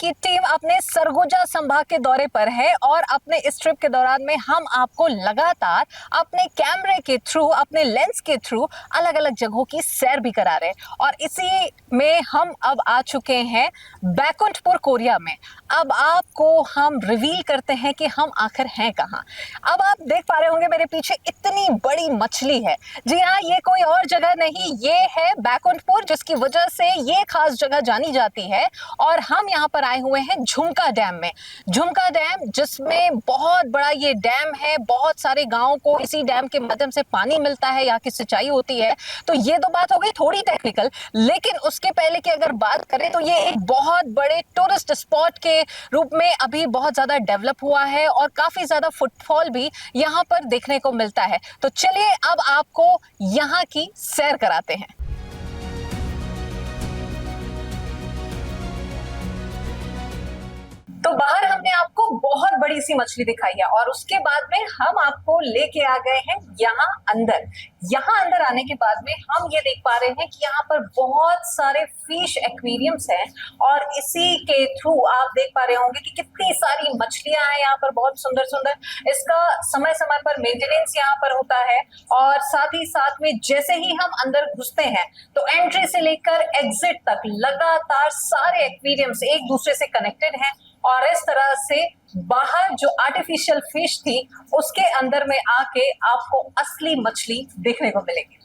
की टीम अपने सरगुजा संभाग के दौरे पर है और अपने इस ट्रिप के दौरान में हम आपको लगातार अपने कैमरे के थ्रू, अपने लेंस के थ्रू अलग अलग जगहों की सैर भी करा रहे हैं। और इसी में हम अब आ चुके हैं बैकुंठपुर कोरिया में। अब आपको हम रिवील करते हैं कि हम आखिर हैं कहाँ। अब आप देख पा रहे होंगे मेरे पीछे इतनी बड़ी मछली है। जी हाँ, ये कोई और जगह नहीं, ये है बैकुंठपुर, जिसकी वजह से ये खास जगह जानी जाती है। और हम यहाँ पर आए हुए हैं झुमका डैम में। झुमका डैम, जिसमें बहुत बड़ा ये डैम है, बहुत सारे गांवों को इसी डैम के माध्यम से पानी मिलता है, यहाँ की सिंचाई होती है। तो ये तो बात हो गई थोड़ी टेक्निकल, लेकिन उसके पहले की अगर बात करें तो ये एक बहुत बड़े टूरिस्ट स्पॉट के रूप में अभी बहुत ज्यादा डेवलप हुआ है और काफी ज्यादा फुटफॉल भी यहाँ पर देखने को मिलता है। तो चलिए अब आपको यहाँ की सैर कराते हैं। तो बाहर हमने आपको बहुत बड़ी सी मछली दिखाई है और उसके बाद में हम आपको लेके आ गए हैं यहाँ अंदर। यहाँ अंदर आने के बाद में हम ये देख पा रहे हैं कि यहाँ पर बहुत सारे फिश एक्वेरियम्स हैं और इसी के थ्रू आप देख पा रहे होंगे कि कितनी सारी मछलियां हैं यहाँ पर, बहुत सुंदर सुंदर। इसका समय समय पर मेंटेनेंस यहाँ पर होता है और साथ ही साथ में जैसे ही हम अंदर घुसते हैं तो एंट्री से लेकर एग्जिट तक लगातार सारे एक्वेरियम्स एक दूसरे से कनेक्टेड हैं और इस तरह से बाहर जो आर्टिफिशियल फिश थी उसके अंदर में आके आपको असली मछली देखने को मिलेगी।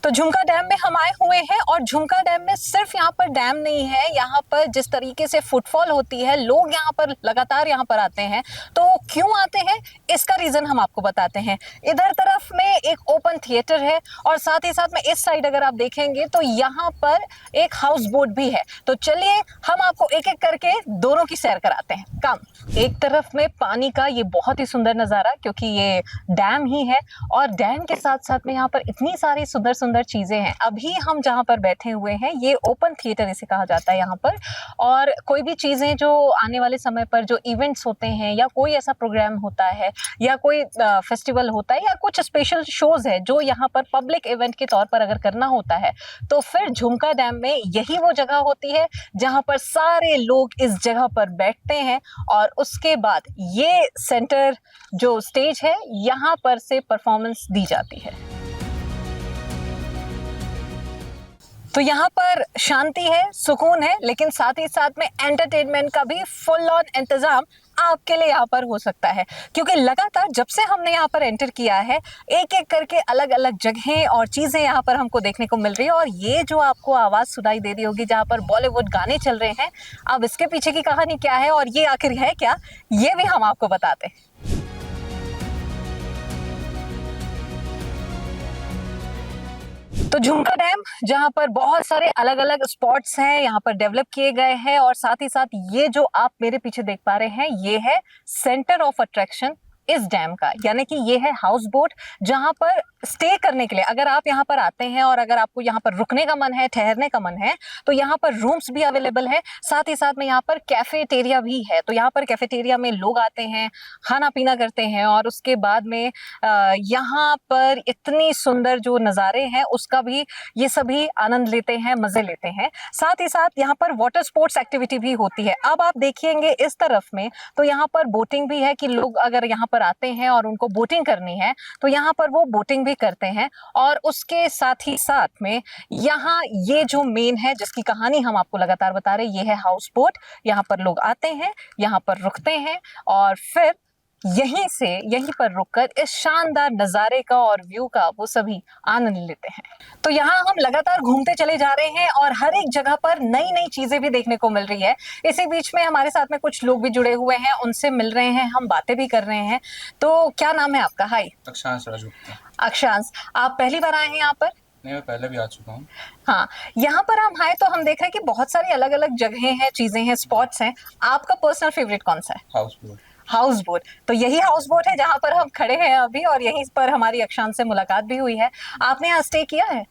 तो झुमका डैम में हम आए हुए हैं और झुमका डैम में सिर्फ यहाँ पर डैम नहीं है, यहाँ पर जिस तरीके से फुटफॉल होती है, लोग यहाँ पर लगातार यहाँ पर आते हैं। तो क्यों आते हैं, इसका रीजन हम आपको बताते हैं। इधर तरफ में एक ओपन थिएटर है और साथ ही साथ में इस साइड अगर आप देखेंगे तो यहाँ पर एक हाउस बोट भी है। तो चलिए हम आपको एक एक करके दोनों की सैर कराते हैं। कम एक तरफ में पानी का ये बहुत ही सुंदर नज़ारा, क्योंकि ये डैम ही है और डैम के साथ साथ में यहाँ पर इतनी सारी सुंदर सुंदर चीज़ें हैं। अभी हम जहाँ पर बैठे हुए हैं ये ओपन थिएटर इसे कहा जाता है यहाँ पर। और कोई भी चीज़ें जो आने वाले समय पर जो इवेंट्स होते हैं या कोई ऐसा प्रोग्राम होता है या कोई फेस्टिवल होता है या कुछ स्पेशल शोज है जो यहाँ पर पब्लिक इवेंट के तौर पर अगर करना होता है तो फिर झुमका डैम में यही वो जगह होती है जहाँ पर सारे लोग इस जगह पर बैठते हैं और उसके बाद ये सेंटर जो स्टेज है यहाँ पर से परफॉर्मेंस दी जाती है। तो यहाँ पर शांति है, सुकून है, लेकिन साथ ही साथ में एंटरटेनमेंट का भी फुल ऑन इंतजाम आपके लिए यहाँ पर हो सकता है, क्योंकि लगातार जब से हमने यहाँ पर एंटर किया है एक एक करके अलग अलग जगहें और चीज़ें यहाँ पर हमको देखने को मिल रही है। और ये जो आपको आवाज़ सुनाई दे रही होगी जहाँ पर बॉलीवुड गाने चल रहे हैं, अब इसके पीछे की कहानी क्या है और ये आखिर है क्या, ये भी हम आपको बताते हैं। तो झुमका डैम जहाँ पर बहुत सारे अलग अलग स्पॉट्स हैं यहाँ पर डेवलप किए गए हैं और साथ ही साथ ये जो आप मेरे पीछे देख पा रहे हैं ये है सेंटर ऑफ अट्रैक्शन इस डैम का, यानी कि ये है हाउस बोट जहाँ पर स्टे करने के लिए अगर आप यहाँ पर आते हैं और अगर आपको यहाँ पर रुकने का मन है, ठहरने का मन है, तो यहाँ पर रूम्स भी अवेलेबल है। साथ ही साथ में यहाँ पर कैफेटेरिया भी है। तो यहाँ पर कैफेटेरिया में लोग आते हैं, खाना पीना करते हैं और उसके बाद में यहाँ पर इतनी सुंदर जो नज़ारे हैं उसका भी ये सभी आनंद लेते हैं, मज़े लेते हैं। साथ ही साथ यहाँ पर वाटर स्पोर्ट्स एक्टिविटी भी होती है। अब आप देखिएंगे इस तरफ में तो यहाँ पर बोटिंग भी है कि लोग अगर यहाँ पर आते हैं और उनको बोटिंग करनी है तो यहाँ पर वो बोटिंग भी करते हैं। और उसके साथ ही साथ में यहाँ ये जो मेन है जिसकी कहानी हम आपको लगातार बता रहे हैं, ये है हाउस बोट। यहाँ पर लोग आते हैं, यहाँ पर रुकते हैं और फिर यहीं पर रुककर इस शानदार नज़ारे का और व्यू का वो सभी आनंद लेते हैं। तो यहाँ हम लगातार घूमते चले जा रहे हैं और हर एक जगह पर नई नई चीजें भी देखने को मिल रही है। इसी बीच में हमारे साथ में कुछ लोग भी जुड़े हुए हैं, उनसे मिल रहे हैं, हम बातें भी कर रहे हैं। तो क्या नाम है आपका? हाय। अक्षांश राजगुप्ता। अक्षांश, आप पहली बार आए हैं यहाँ पर? नहीं, मैं पहले भी आ चुका हूँ। हाँ, यहाँ पर हम आए तो हम देख रहे हैं कि बहुत सारी अलग अलग जगहें हैं, चीजें हैं, स्पॉट्स हैं। आपका पर्सनल फेवरेट कौन सा है? House boat. House boat. तो यही हाउस बोट है जहाँ पर हम खड़े हैं अभी और यहीं पर हमारी अक्षांश से मुलाकात भी हुई है। आपने यहाँ स्टे किया है?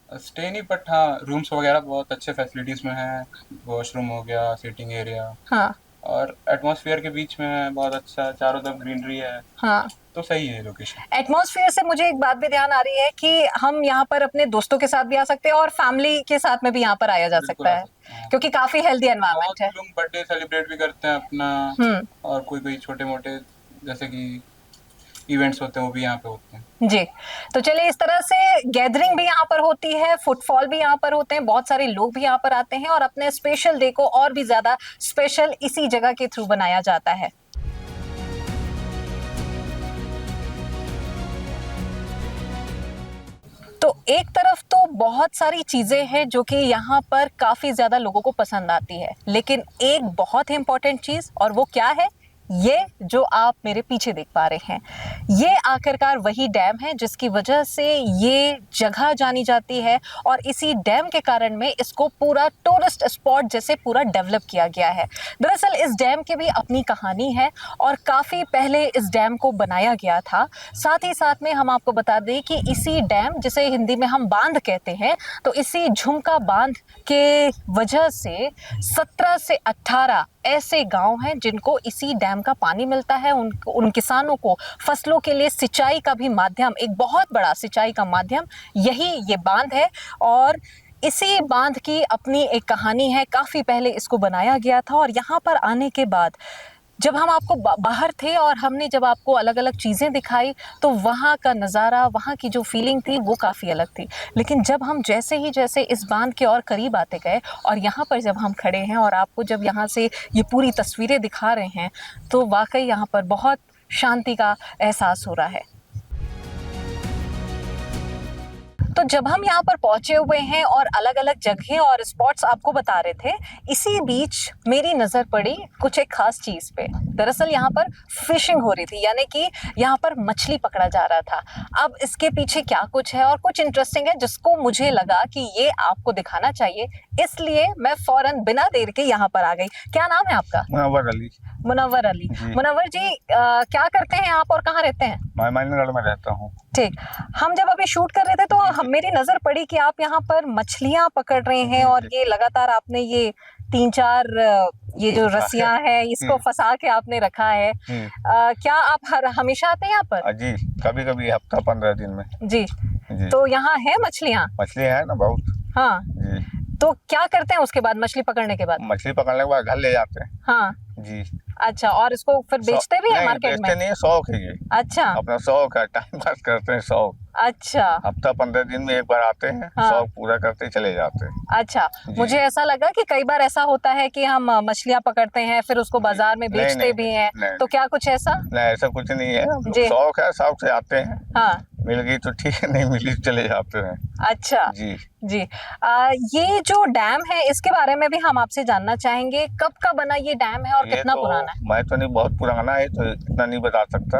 स्टे नहीं, बट हाँ रूम्स वगैरह बहुत अच्छे फैसिलिटीज में हैं। वॉशरूम हो गया, सीटिंग एरिया। हाँ, और एटमॉस्फेयर के बीच में है, बहुत अच्छा, चारों तरफ ग्रीनरी है, हाँ, तो सही है लोकेशन। एटमॉस्फेयर से मुझे एक बात भी ध्यान आ रही है कि हम यहाँ पर अपने दोस्तों के साथ भी आ सकते हैं और फैमिली के साथ में भी यहाँ पर आया जा बिल्कुल सकता आ है, सकते हैं। क्योंकि काफी हेल्दी एनवायरनमेंट है। बहुत लोग बर्थडे सेलिब्रेट भी करते हैं अपना, हम्म। और कोई कोई छोटे मोटे जैसे कि इवेंट्स होते हैं वो भी यहाँ पे होते हैं। जी, तो चलिए, इस तरह से गैदरिंग भी यहाँ पर होती है, फुटफॉल भी यहाँ पर होते हैं, बहुत सारे लोग भी यहाँ पर आते हैं और अपने स्पेशल डे को और भी ज्यादा स्पेशल इसी जगह के थ्रू बनाया जाता है। तो एक तरफ तो बहुत सारी चीजें हैं जो कि यहाँ पर काफी ज्यादा लोगों को पसंद आती है, लेकिन एक बहुत ही इंपॉर्टेंट चीज, और वो क्या है, ये जो आप मेरे पीछे देख पा रहे हैं, ये आखिरकार वही डैम है जिसकी वजह से ये जगह जानी जाती है और इसी डैम के कारण में इसको पूरा टूरिस्ट स्पॉट जैसे पूरा डेवलप किया गया है। दरअसल इस डैम की भी अपनी कहानी है और काफ़ी पहले इस डैम को बनाया गया था। साथ ही साथ में हम आपको बता दें कि इसी डैम, जिसे हिंदी में हम बांध कहते हैं, तो इसी झुमका बांध के वजह से 17 से 18 ऐसे गांव हैं जिनको इसी डैम का पानी मिलता है। उन किसानों को फसलों के लिए सिंचाई का भी माध्यम, एक बहुत बड़ा सिंचाई का माध्यम यही ये बांध है। और इसी बांध की अपनी एक कहानी है, काफ़ी पहले इसको बनाया गया था और यहाँ पर आने के बाद जब हम आपको बाहर थे और हमने जब आपको अलग अलग चीज़ें दिखाई, तो वहाँ का नज़ारा, वहाँ की जो फीलिंग थी वो काफ़ी अलग थी। लेकिन जब हम जैसे इस बांध के और करीब आते गए और यहाँ पर जब हम खड़े हैं और आपको जब यहाँ से ये पूरी तस्वीरें दिखा रहे हैं, तो वाकई यहाँ पर बहुत शांति का एहसास हो रहा है। तो जब हम यहाँ पर पहुंचे हुए हैं और अलग अलग जगह और स्पॉट्स आपको बता रहे थे, इसी बीच मेरी नज़र पड़ी कुछ एक खास चीज़ पे। दरअसल यहाँ पर फिशिंग हो रही थी, यानी कि यहाँ पर मछली पकड़ा जा रहा था। अब इसके पीछे क्या कुछ है और कुछ इंटरेस्टिंग है जिसको मुझे लगा कि ये आपको दिखाना चाहिए, इसलिए मैं फौरन बिना देर के यहाँ पर आ गई। क्या नाम है आपका? मुनव्वर अली। मुनव्वर अली। मुनव्वर जी, क्या करते हैं आप और कहाँ रहते हैं? मैं महीनगढ़ में रहता हूँ। ठीक। हम जब अभी शूट कर रहे थे तो मेरी नजर पड़ी कि आप यहाँ पर मछलियां पकड़ रहे हैं और ये लगातार आपने ये 3-4 ये जो रस्सियां हैं इसको फंसा के आपने रखा है। क्या आप हमेशा आते हैं यहाँ पर? जी, कभी कभी हफ्ता 15 दिन में। जी। जी। तो यहाँ है मछलियाँ? मछली है ना बहुत। हाँ जी। तो क्या करते हैं उसके बाद, मछली पकड़ने के बाद? मछली पकड़ने के बाद घर ले जाते हैं। हाँ जी। अच्छा, और इसको फिर बेचते भी हैं मार्केट में? बेचते नहीं है, शौक है ये। अच्छा, अपना शौक है, टाइम पास करते हैं, शौक। अच्छा। हफ्ता 15 दिन में एक बार आते हैं। हाँ। शौक पूरा करते चले जाते हैं। अच्छा, मुझे ऐसा लगा कि कई बार ऐसा होता है कि हम मछलियां पकड़ते हैं फिर उसको बाजार में बेचते भी हैं, तो क्या कुछ ऐसा? नहीं, ऐसा कुछ नहीं है। जी। शौक है, शौक से आते हैं। हाँ। मिल गई तो ठीक है, नहीं मिली तो चले जाते हैं। अच्छा जी। जी। ये जो डैम है इसके बारे में भी हम आपसे जानना चाहेंगे, कब का बना ये डैम है और ये कितना तो पुराना है? मैं तो नहीं, बहुत पुराना है, तो इतना नहीं बता सकता।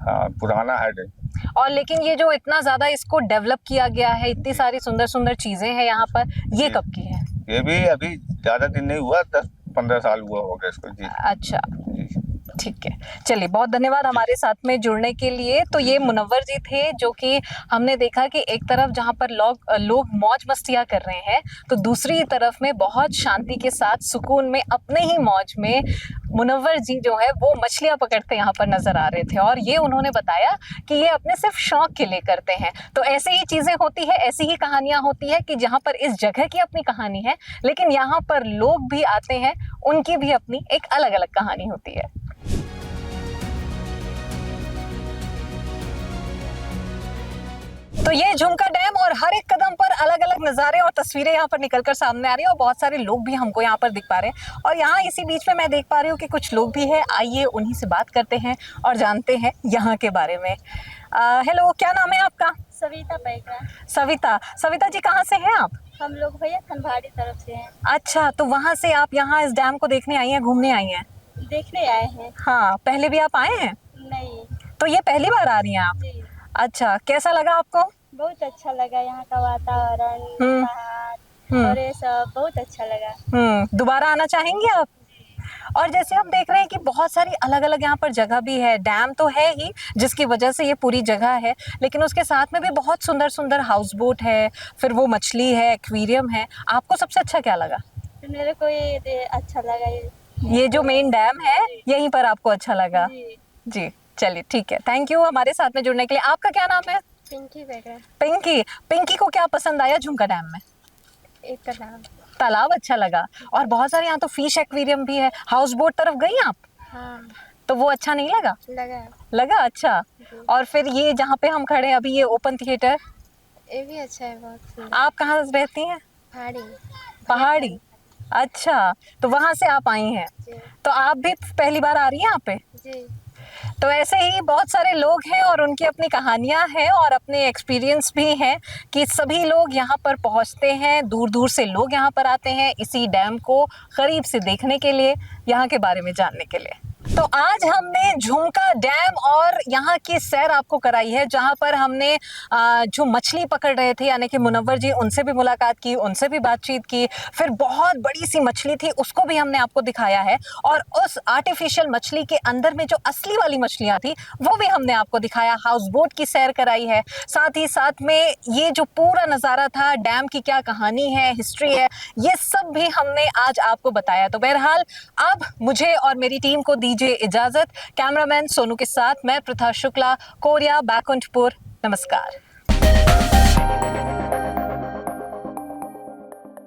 हाँ, पुराना है डैम। और लेकिन ये जो इतना ज्यादा इसको डेवलप किया गया है, इतनी सारी सुंदर सुंदर चीजें हैं यहाँ पर, ये कब की है? ये भी अभी ज्यादा दिन नहीं हुआ, 10-15 साल हुआ होगा इसको। जी। अच्छा, जी। ठीक है। चलिए, बहुत धन्यवाद हमारे साथ में जुड़ने के लिए। तो ये मुनव्वर जी थे जो कि हमने देखा कि एक तरफ जहाँ पर लोग मौज मस्तियाँ कर रहे हैं, तो दूसरी तरफ में बहुत शांति के साथ सुकून में अपने ही मौज में मुनव्वर जी जो है वो मछलियाँ पकड़ते यहाँ पर नजर आ रहे थे। और ये उन्होंने बताया कि ये अपने सिर्फ शौक के लिए करते हैं। तो ऐसे ही चीज़ें होती है, ऐसी ही कहानियाँ होती है कि जहाँ पर इस जगह की अपनी कहानी है, लेकिन यहाँ पर लोग भी आते हैं, उनकी भी अपनी एक अलग अलग कहानी होती है। तो ये झुमका डैम और हर एक कदम पर अलग अलग नज़ारे और तस्वीरें यहाँ पर निकलकर सामने आ रही है और बहुत सारे लोग भी हमको यहाँ पर दिख पा रहे हैं। और यहाँ इसी बीच में मैं देख पा रही हूँ कि कुछ लोग भी हैं। आइए उन्हीं से बात करते हैं और जानते हैं यहाँ के बारे में। हेलो, क्या नाम है आपका? सविता पैकरा। सविता जी, कहाँ से हैं आप? हम लोग भैया खनबाड़ी तरफ से हैं। अच्छा, तो वहाँ से आप यहाँ इस डैम को देखने आई हैं, घूमने आई हैं? देखने आए हैं। हाँ, पहले भी आप आए हैं? नहीं। तो ये पहली बार आ रही हैं आप? जी। अच्छा, कैसा लगा आपको? बहुत अच्छा लगा, यहाँ का वातावरण, पहाड़ और ये सब बहुत अच्छा लगा। दोबारा आना चाहेंगे आप? और जैसे हम देख रहे हैं कि बहुत सारी अलग अलग यहाँ पर जगह भी है, डैम तो है ही जिसकी वजह से ये पूरी जगह है, लेकिन उसके साथ में भी बहुत सुंदर सुंदर हाउस बोट है, फिर वो मछली है, एक्वेरियम है। आपको सबसे अच्छा क्या लगा? तो मेरे को ये अच्छा लगा, ये ये जो मेन डैम है यहीं पर आपको अच्छा लगा? जी। जी, चलिए ठीक है, थैंक यू हमारे साथ में जुड़ने के लिए। आपका क्या नाम है? पिंकी बेगड़ा। पिंकी। पिंकी को क्या पसंद आया झुमका डैम में? एक तालाब। तालाब अच्छा लगा, और बहुत सारे यहाँ तो फिश एक्वेरियम भी है। हाउस बोट तरफ गई आप? हाँ तो वो अच्छा नहीं लगा? लगा। लगा, अच्छा। और फिर ये जहाँ पे हम खड़े हैं अभी, ये ओपन थिएटर, ये भी अच्छा है, बहुत सुंदर। आप कहाँ रहती हैं? पहाड़ी। पहाड़ी, अच्छा, तो वहां से आप आई हैं। जी। तो आप भी पहली बार आ रही हैं यहाँ पे? जी। तो ऐसे ही बहुत सारे लोग हैं और उनकी अपनी कहानियां हैं और अपने एक्सपीरियंस भी हैं कि सभी लोग यहाँ पर पहुँचते हैं, दूर दूर से लोग यहाँ पर आते हैं इसी डैम को करीब से देखने के लिए, यहाँ के बारे में जानने के लिए। तो आज हमने झुमका डैम और यहाँ की सैर आपको कराई है, जहाँ पर हमने जो मछली पकड़ रहे थे यानी कि मुनव्वर जी, उनसे भी मुलाकात की, उनसे भी बातचीत की। फिर बहुत बड़ी सी मछली थी, उसको भी हमने आपको दिखाया है, और उस आर्टिफिशियल मछली के अंदर में जो असली वाली मछलियाँ थी वो भी हमने आपको दिखाया। हाउस बोट की सैर कराई है, साथ ही साथ में ये जो पूरा नज़ारा था, डैम की क्या कहानी है, हिस्ट्री है, ये सब भी हमने आज आपको बताया। तो बहरहाल अब मुझे और मेरी टीम को दीजिए इजाजत। कैमरामैन सोनू के साथ मैं प्रथा शुक्ला, कोरिया, बैकुंठपुर। नमस्कार।